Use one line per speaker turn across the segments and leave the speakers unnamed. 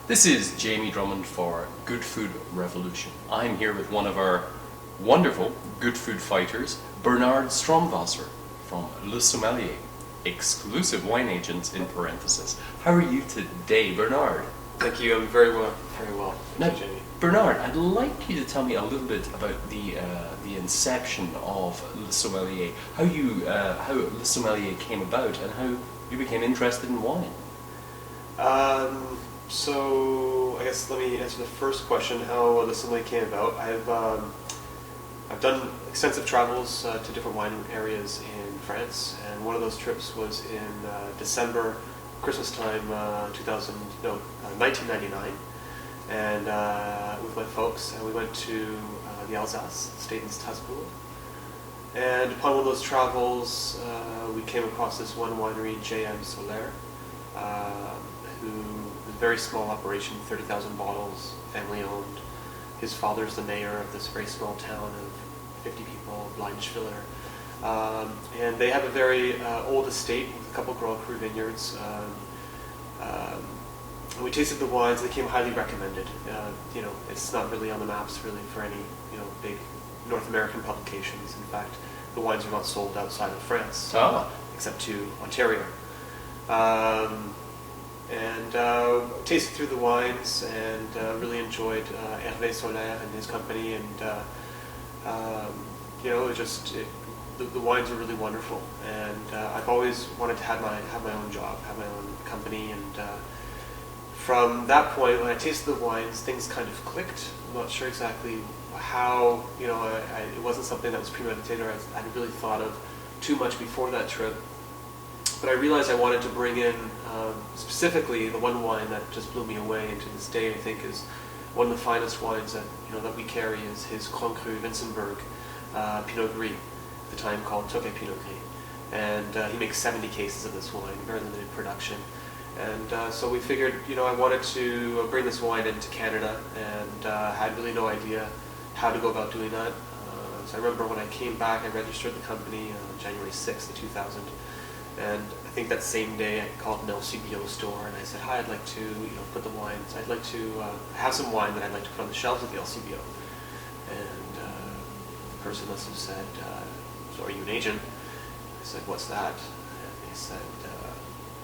This is Jamie Drummond for Good Food Revolution. I'm here with one of our wonderful good food fighters, Bernard Stramwasser from Le Sommelier, exclusive wine agents in parenthesis. How are you today, Bernard?
Thank you. I'm very well. Very well. Thank you, Jamie.
Bernard, I'd like you to tell me a little bit about the inception of Le Sommelier, how Le Sommelier came about, and how you became interested in wine.
So I guess let me answer the first question: how Le Sommelier came about. I've done extensive travels to different wine areas in France, and one of those trips was in December, Christmas time, 1999. And with my folks, and we went to the Alsace, state in Strasbourg. And upon one of those travels, we came across this one winery, Sommelier, who was a very small operation, 30,000 bottles, family owned. His father's the mayor of this very small town of 50 people, Blindschwiller. And they have a very old estate with a couple Grand Cru vineyards. We tasted the wines; they came highly recommended. It's not really on the maps really for any big North American publications. In fact, the wines are not sold outside of France, except to Ontario. Tasted through the wines and really enjoyed Hervé Soler and his company, and the wines are really wonderful. And I've always wanted to have my own job, have my own company, and from that point, when I tasted the wines, things kind of clicked. I'm not sure exactly how. It wasn't something that was premeditated, or I hadn't really thought of too much before that trip. But I realized I wanted to bring in specifically the one wine that just blew me away, and to this day I think is one of the finest wines that we carry, is his Grand Cru Vincenberg Pinot Gris, at the time called Tokay Pinot Gris. And he makes 70 cases of this wine, very limited production. And so we figured, I wanted to bring this wine into Canada, and had really no idea how to go about doing that. So I remember when I came back, I registered the company on January 6th of 2000. And I think that same day I called an LCBO store and I said, hi, I'd like to put the wines, I'd like to have some wine that I'd like to put on the shelves of the LCBO. And the person must have said, so are you an agent? I said, what's that? And they said,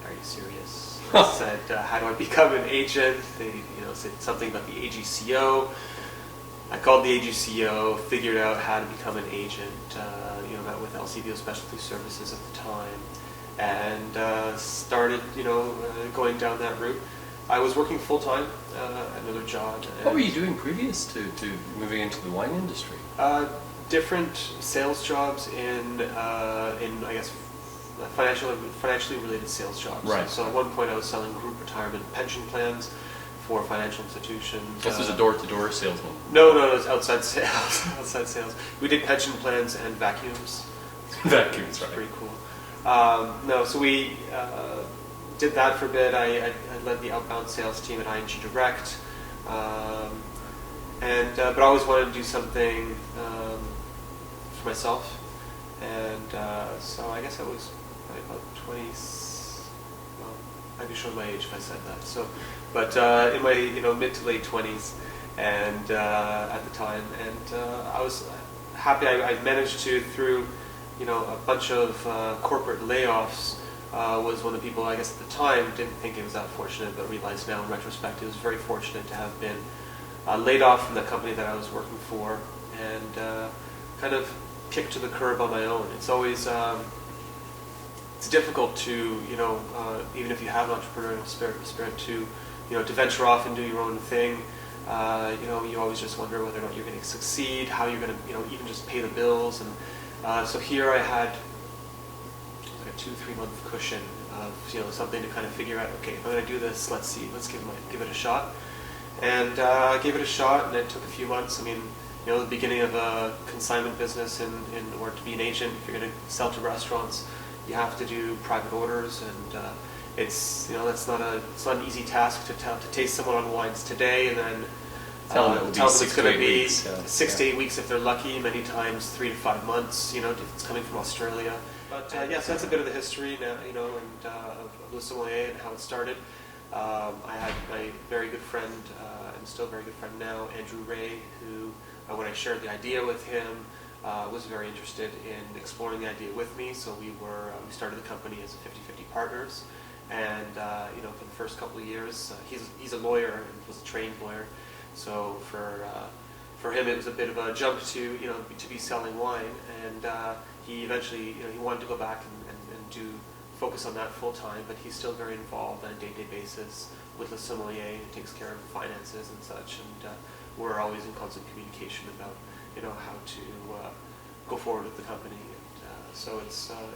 are you serious? I said, how do I become an agent? They said something about the AGCO. I called the AGCO, figured out how to become an agent, met with LCBO Specialty Services at the time, and started, going down that route. I was working full-time at another job.
What were you doing previous to moving into the wine industry?
Different sales jobs in I guess, financially related sales jobs.
Right.
So at one point I was selling group retirement pension plans for financial institutions.
This was a door-to-door salesman?
No, it was outside sales. Outside sales. We did pension plans and vacuums.
Vacuums, right.
Pretty cool. So we did that for a bit. I led the outbound sales team at ING Direct, but I always wanted to do something for myself, and so I guess I was probably about 20. Well, I'd be showing my age if I said that. So, but in my mid to late 20s, and at the time, and I was happy. I managed to, through a bunch of corporate layoffs, was one of the people, I guess at the time, didn't think it was that fortunate, but realized now in retrospect it was very fortunate to have been laid off from the company that I was working for, and kind of kicked to the curb on my own. It's always it's difficult to even if you have an entrepreneurial spirit to to venture off and do your own thing. You always just wonder whether or not you're going to succeed, how you're going to even just pay the bills. And so here I had like a 2-3 month cushion of something to kind of figure out. Okay, if I'm going to do this, let's give it a shot. And I gave it a shot, and it took a few months. I mean, the beginning of a consignment business, in order to be an agent, if you're going to sell to restaurants, you have to do private orders, and it's it's not an easy task to taste someone on wines today and then
tell them
it's going to be
6
to 8 weeks if they're lucky, many times 3 to 5 months, if it's coming from Australia. But so that's a bit of the history now, and of Le Sommelier and how it started. I had my very good friend, and still very good friend now, Andrew Ray, who, when I shared the idea with him, was very interested in exploring the idea with me. So we started the company as 50-50 partners, and for the first couple of years, he's a lawyer and was a trained lawyer. So for him, it was a bit of a jump to be selling wine, and he eventually he wanted to go back and do focus on that full time, but he's still very involved on a day-to-day basis with the Sommelier, who takes care of finances and such, and we're always in constant communication about how to go forward with the company. And so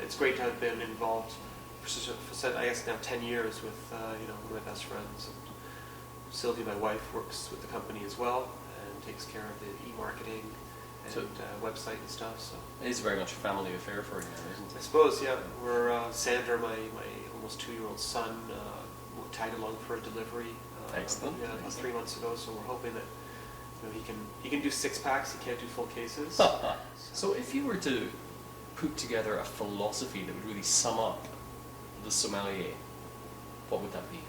it's great to have been involved for I guess now 10 years with one of my best friends. And Sylvie, my wife, works with the company as well and takes care of the e-marketing and website and stuff. So
it's very much a family affair for you, isn't it?
I suppose, yeah. We're Sandra, my almost 2-year-old son, tagged along for a delivery.
Excellent.
Yeah, about 3 months ago. So we're hoping that he can do 6-packs. He can't do full cases.
So if you were to put together a philosophy that would really sum up the Sommelier, what would that be?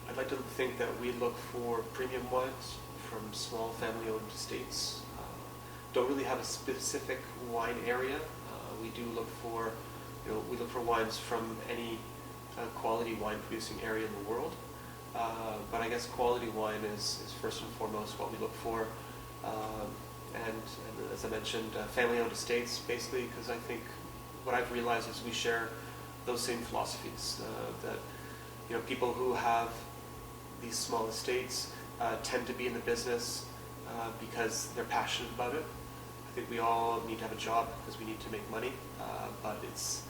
I'd like to think that we look for premium wines from small family-owned estates. Don't really have a specific wine area. We do look for, wines from any quality wine producing area in the world. But I guess quality wine is first and foremost what we look for. And as I mentioned, family-owned estates, basically, because I think what I've realized is we share those same philosophies. That people who have these small estates tend to be in the business because they're passionate about it. I think we all need to have a job because we need to make money, but it's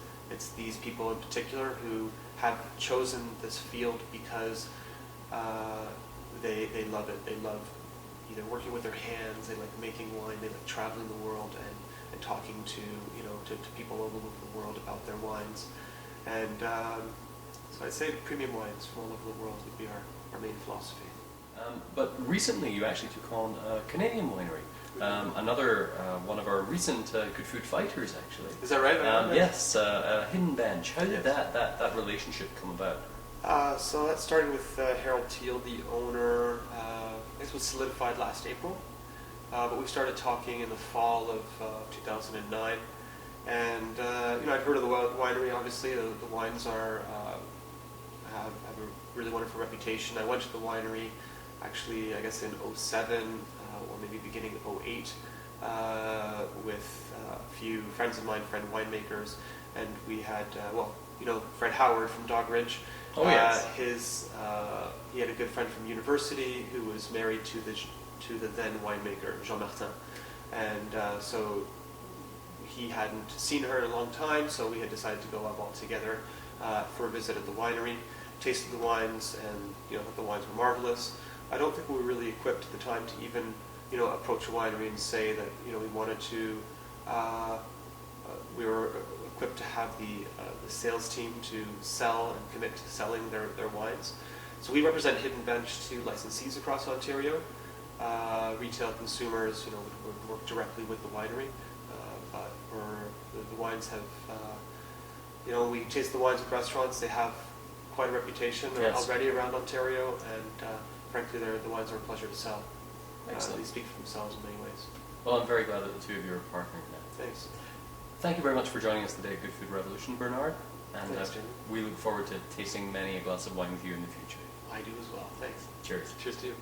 these people in particular who have chosen this field because they love it. They love either working with their hands, they like making wine, they like traveling the world and talking to people all over the world about their wines. And so I'd say premium wines from all over the world would be our main philosophy.
But recently you actually took on a Canadian winery, another one of our recent Good Food Fighters, actually.
Is that right?
Yes, Hidden Bench. How did that relationship come about?
So that started with Harold Teal, the owner. This was solidified last April, but we started talking in the fall of 2009. And I'd heard of the winery. Obviously, the wines have a really wonderful reputation. I went to the winery, actually, I guess in 2007 or maybe beginning of 2008, with a few friends of mine, friend winemakers, and we had Fred Howard from Dog Ridge.
Oh yes.
He had a good friend from university who was married to the then winemaker Jean Martin, and so he hadn't seen her in a long time, so we had decided to go up all together for a visit at the winery, tasted the wines, and thought the wines were marvelous. I don't think we were really equipped at the time to even approach a winery and say that we wanted to. We were equipped to have the sales team to sell and commit to selling their wines. So we represent Hidden Bench to licensees across Ontario. Retail consumers, would work directly with the winery. But the wines have, we taste the wines at restaurants. They have quite a reputation already around Ontario, and frankly, the wines are a pleasure to sell. They speak for themselves in many ways.
Well, I'm very glad that the two of you are partnering now.
Thanks.
Thank you very much for joining us today at Good Food Revolution, Bernard. And
Thanks, Jamie.
we look forward to tasting many a glass of wine with you in the future.
I do as well. Thanks.
Cheers.
Cheers to you.